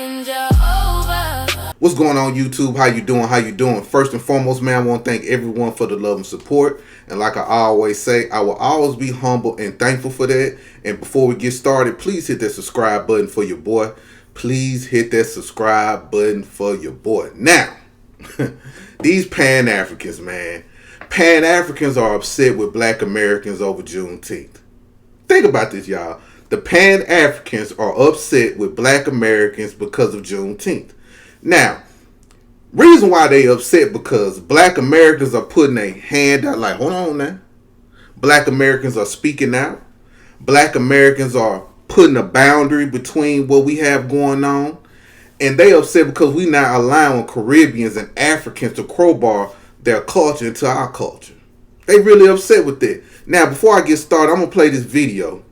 in Jehovah. What's going on, YouTube? How you doing? How you doing? First and foremost, man, I want to thank everyone for the love and support. And like I always say, I will always be humble and thankful for that. And before we get started, please hit that subscribe button for your boy. Please hit that subscribe button for your boy. Now, these Pan-Africans, man. Pan-Africans are upset with Black Americans over Juneteenth. Think about this, y'all. The Pan-Africans are upset with Black Americans because of Juneteenth. Now, reason why they upset because Black Americans are putting a hand out like, hold on now. Black Americans are speaking out. Black Americans are putting a boundary between what we have going on. And they upset because we not allowing Caribbeans and Africans to crowbar their culture into our culture. They really upset with that. Now, before I get started, I'm going to play this video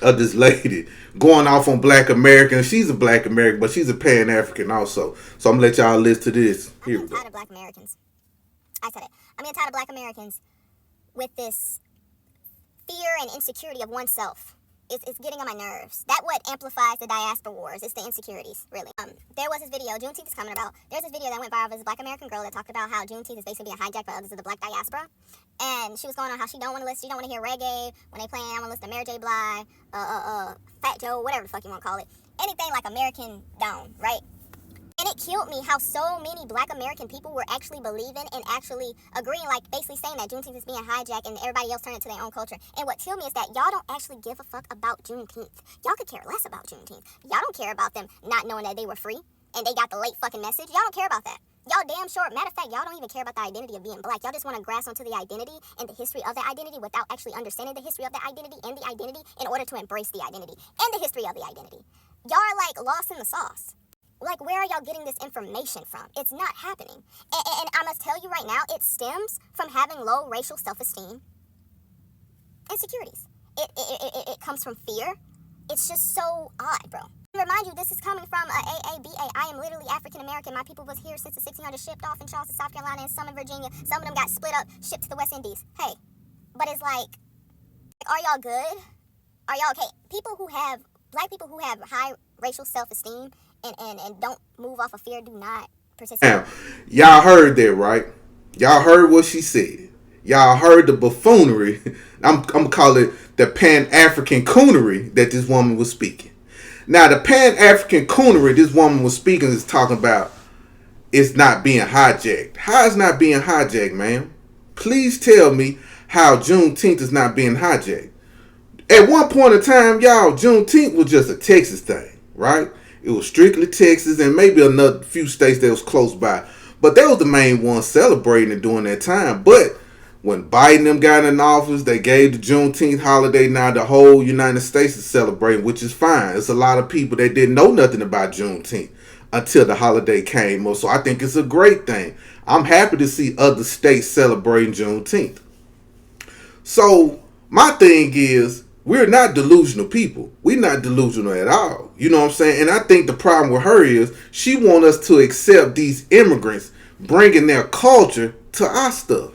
of this lady going off on Black Americans. She's a Black American, but she's a Pan-African also. So I'm going to let y'all listen to this. Here we go. I'm tired of Black Americans. I said it. I'm tired of Black Americans with this fear and insecurity of oneself. It's getting on my nerves. That what amplifies the diaspora wars. It's the insecurities, really. There was this video, Juneteenth is coming about. There's this video that went viral of this Black American girl that talked about how Juneteenth is basically being hijacked by others of the Black diaspora. And she was going on how she don't want to listen, she don't want to hear reggae when they playing. I want to listen to Mary J. Blige, Fat Joe, whatever the fuck you want to call it. Anything like American down, right? And it killed me how so many Black American people were actually believing and actually agreeing, like basically saying that Juneteenth is being hijacked and everybody else turned it to their own culture. And what killed me is that y'all don't actually give a fuck about Juneteenth. Y'all could care less about Juneteenth. Y'all don't care about them not knowing that they were free and they got the late fucking message. Y'all don't care about that. Y'all damn sure, matter of fact, y'all don't even care about the identity of being Black. Y'all just want to grasp onto the identity and the history of that identity without actually understanding the history of the identity and the identity in order to embrace the identity and the history of the identity. Y'all are like lost in the sauce. Like, where are y'all getting this information from? It's not happening. And I must tell you right now, it stems from having low racial self-esteem, insecurities. It comes from fear. It's just so odd, bro. Remind you, this is coming from a AABA. I am literally African American. My people was here since the 1600s, shipped off in Charleston, South Carolina, and some in Virginia. Some of them got split up, shipped to the West Indies. Hey, but it's like, are y'all good? Are y'all okay? Black people who have high racial self-esteem and don't move off of fear do not participate. Now, y'all heard that, right? Y'all heard what she said. Y'all heard the buffoonery. I'm gonna call it the Pan-African coonery that this woman was speaking. Now, the Pan-African coonery this woman was speaking is talking about it's not being hijacked. How is not being hijacked, ma'am? Please tell me how Juneteenth is not being hijacked. At one point in time, y'all, Juneteenth was just a Texas thing, right? It was strictly Texas and maybe another few states that was close by. But they was the main ones celebrating it during that time. But when Biden them got in office, they gave the Juneteenth holiday. Now the whole United States is celebrating, which is fine. It's a lot of people that didn't know nothing about Juneteenth until the holiday came up. So I think it's a great thing. I'm happy to see other states celebrating Juneteenth. So my thing is, we're not delusional people. We're not delusional at all. You know what I'm saying? And I think the problem with her is she wants us to accept these immigrants bringing their culture to our stuff.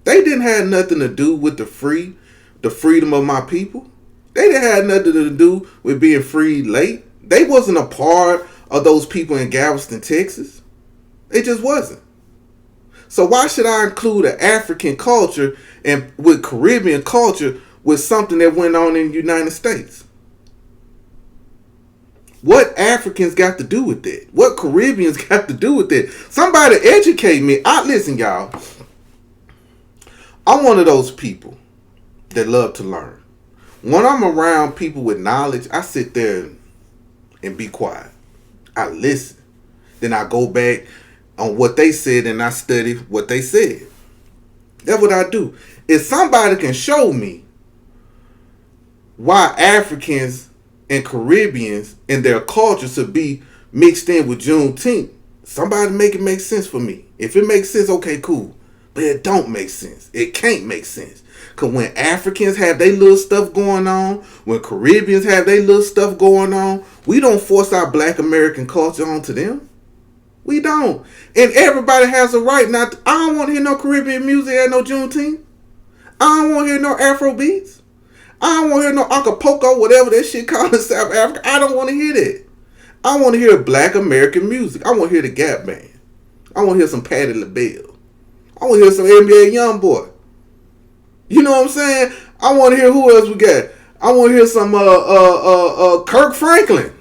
They didn't have nothing to do with the freedom of my people. They didn't have nothing to do with being freed late. They wasn't a part of those people in Galveston, Texas. It just wasn't. So why should I include an African culture and with Caribbean culture with something that went on in the United States? What Africans got to do with that? What Caribbeans got to do with that? Somebody educate me. Listen, y'all. I'm one of those people that love to learn. When I'm around people with knowledge, I sit there and be quiet. I listen. Then I go back on what they said and I study what they said. That's what I do. If somebody can show me why Africans and Caribbeans and their cultures should be mixed in with Juneteenth, somebody make it make sense for me. If it makes sense, okay, cool. But it don't make sense. It can't make sense. Because when Africans have their little stuff going on, when Caribbeans have their little stuff going on, we don't force our Black American culture onto them. We don't. And everybody has a right not to. I don't want to hear no Caribbean music at no Juneteenth. I don't want to hear no Afro beats. I don't want to hear no Acapulco, whatever that shit called in South Africa. I don't want to hear that. I want to hear black American music. I want to hear the Gap Band. I want to hear some Patti LaBelle. I want to hear some NBA Youngboy. You know what I'm saying? I want to hear who else we got. I want to hear some Kirk Franklin.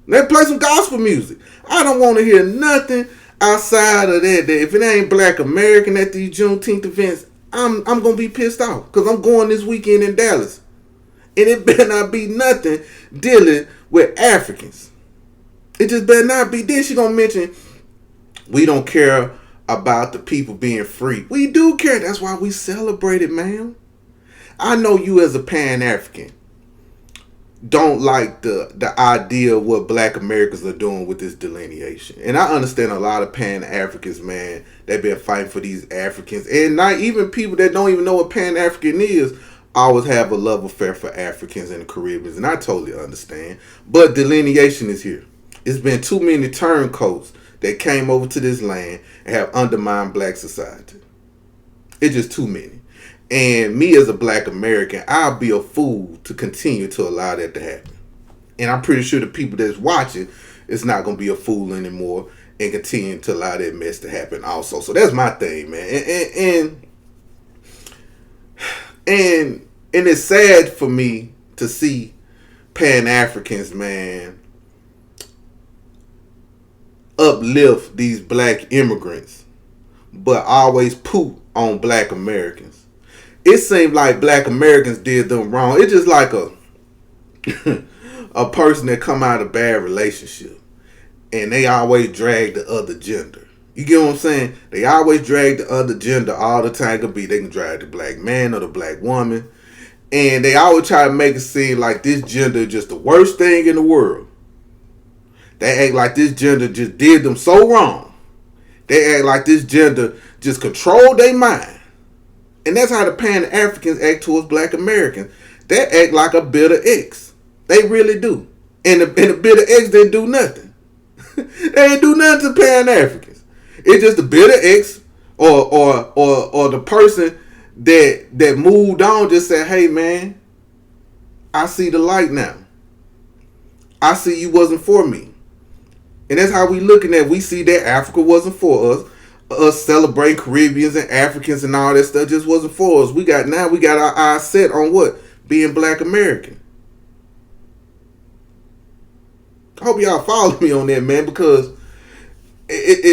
Let's play some gospel music. I don't want to hear nothing outside of that. If it ain't black American at these Juneteenth events, I'm gonna be pissed off because I'm going this weekend in Dallas, and it better not be nothing dealing with Africans. It just better not be. Then she gonna mention we don't care about the people being free. We do care. That's why we celebrate it, man. I know you as a Pan-African don't like the idea of what black Americans are doing with this delineation. And I understand a lot of Pan-Africans, man, they've been fighting for these Africans. And not even people that don't even know what Pan-African is always have a love affair for Africans and the Caribbeans. And I totally understand. But delineation is here. It's been too many turncoats that came over to this land and have undermined black society. It's just too many. And me as a black American, I'll be a fool to continue to allow that to happen. And I'm pretty sure the people that's watching is not going to be a fool anymore and continue to allow that mess to happen also. So that's my thing, man. And it's sad for me to see Pan-Africans, man, uplift these black immigrants, but always poop on black Americans. It seemed like black Americans did them wrong. It's just like a person that come out of a bad relationship and they always drag the other gender. You get what I'm saying? They always drag the other gender all the time. They can drag the black man or the black woman. And they always try to make it seem like this gender is just the worst thing in the world. They act like this gender just did them so wrong. They act like this gender just controlled their mind. And that's how the Pan-Africans act towards black Americans. They act like a bitter ex. They really do. And the bitter ex didn't do nothing. They ain't do nothing to Pan-Africans. It's just the bitter ex or the person that moved on just said, hey man, I see the light now. I see you wasn't for me. And that's how we looking at it. We see that Africa wasn't for us. Us celebrating Caribbeans and Africans and all that stuff just wasn't for us. We got our eyes set on what? Being black American. I hope y'all follow me on that, man, because it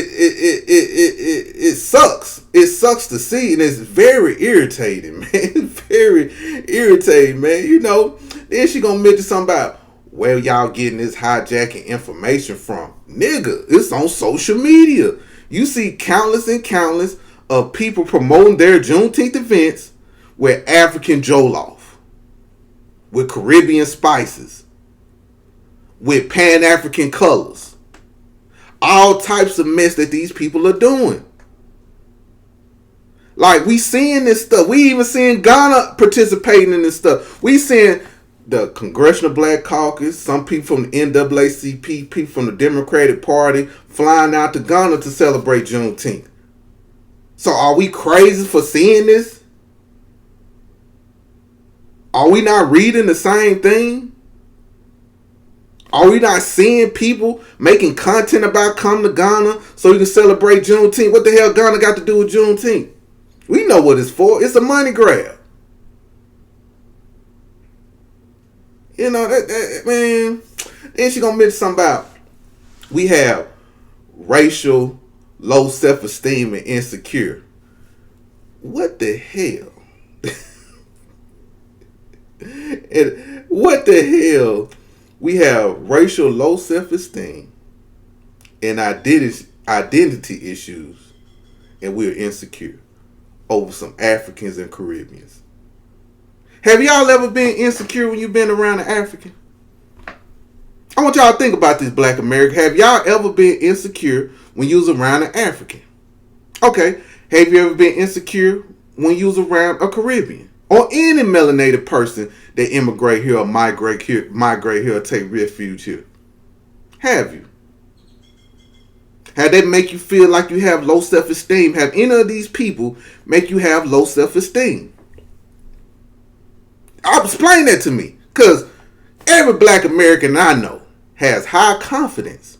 sucks. It sucks to see, and it's very irritating, man. It's very irritating, man. You know, then she gonna mention something about where y'all getting this hijacking information from. Nigga, it's on social media. You see countless and countless of people promoting their Juneteenth events with African jollof, with Caribbean spices, with Pan-African colors. All types of mess that these people are doing. Like, we seeing this stuff. We even seeing Ghana participating in this stuff. We seeing the Congressional Black Caucus, some people from the NAACP, people from the Democratic Party flying out to Ghana to celebrate Juneteenth. So are we crazy for seeing this? Are we not reading the same thing? Are we not seeing people making content about come to Ghana so you can celebrate Juneteenth? What the hell Ghana got to do with Juneteenth? We know what it's for. It's a money grab. You know, that man. Then she gonna mention something about we have racial low self-esteem and insecure. What the hell? And what the hell? We have racial low self-esteem and identity issues, and we're insecure over some Africans and Caribbeans. Have y'all ever been insecure when you've been around an African? I want y'all to think about this, black America. Have y'all ever been insecure when you was around an African? Okay. Have you ever been insecure when you was around a Caribbean? Or any melanated person that immigrate here or migrate here or take refuge here? Have you? Have they make you feel like you have low self-esteem? Have any of these people make you have low self-esteem? Explain that to me. Because every black American I know has high confidence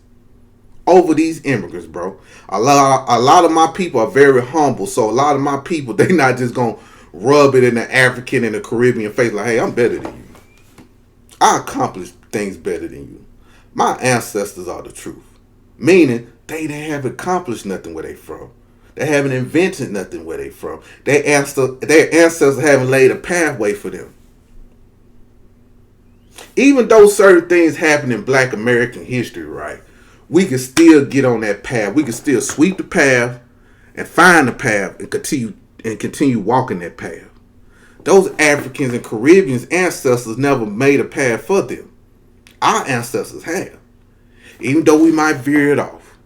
over these immigrants, bro. A lot of my people are very humble, so a lot of my people, they not just gonna rub it in the African and the Caribbean face like, hey, I'm better than you. I accomplish things better than you. My ancestors are the truth. Meaning, they haven't accomplished nothing where they from. They haven't invented nothing where they from. Their ancestors haven't laid a pathway for them. Even though certain things happen in Black American history, right, we can still get on that path. We can still sweep the path and find the path and continue walking that path. Those Africans and Caribbeans ancestors never made a path for them. Our ancestors have. Even though we might veer it off,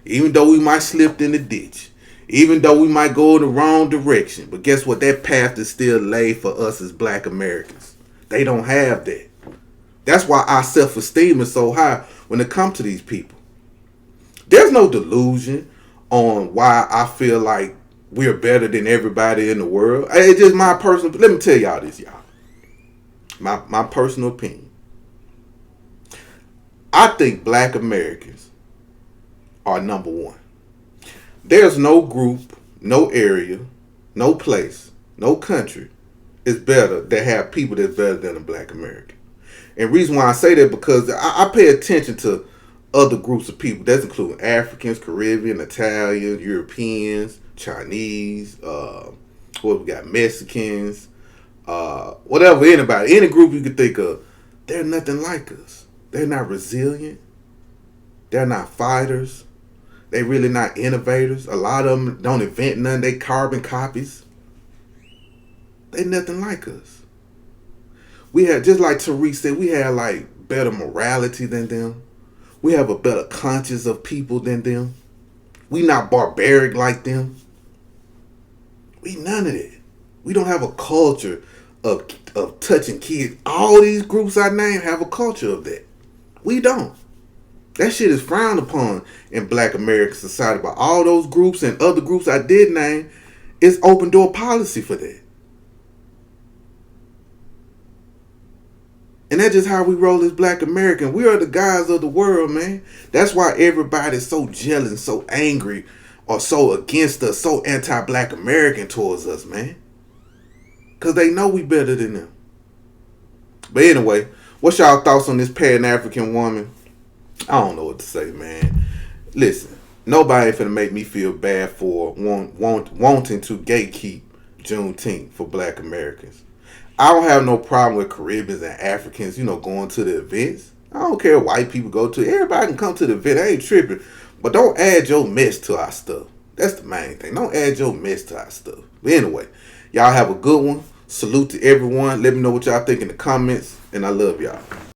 even though we might slip in the ditch, even though we might go in the wrong direction, but guess what? That path is still laid for us as Black Americans. They don't have that. That's why our self-esteem is so high when it comes to these people. There's no delusion on why I feel like we're better than everybody in the world. It's just my personal. Let me tell y'all this, y'all. My personal opinion. I think Black Americans are number one. There's no group, no area, no place, no country is better that have people that's better than a Black American. And reason why I say that because I pay attention to other groups of people. That's including Africans, Caribbean, Italians, Europeans, Chinese, what we got, Mexicans, whatever, anybody, any group you could think of. They're nothing like us. They're not resilient. They're not fighters. They really not innovators. A lot of them don't invent nothing. They carbon copies. They nothing like us. We have, just like Tariq said, we have like better morality than them. We have a better conscience of people than them. We not barbaric like them. We none of that. We don't have a culture of touching kids. All these groups I named have a culture of that. We don't. That shit is frowned upon in Black American society. But all those groups and other groups I did name, it's open door policy for that. And that's just how we roll as Black American. We are the guys of the world, man. That's why everybody's so jealous, so angry, or so against us, so anti-Black American towards us, man. Because they know we better than them. But anyway, what's y'all thoughts on this pan-African woman? I don't know what to say, man. Listen, nobody finna make me feel bad for wanting to gatekeep Juneteenth for Black Americans. I don't have no problem with Caribbeans and Africans, going to the events. I don't care if white people go to it. Everybody can come to the event. I ain't tripping. But don't add your mess to our stuff. That's the main thing. Don't add your mess to our stuff. But anyway, y'all have a good one. Salute to everyone. Let me know what y'all think in the comments. And I love y'all.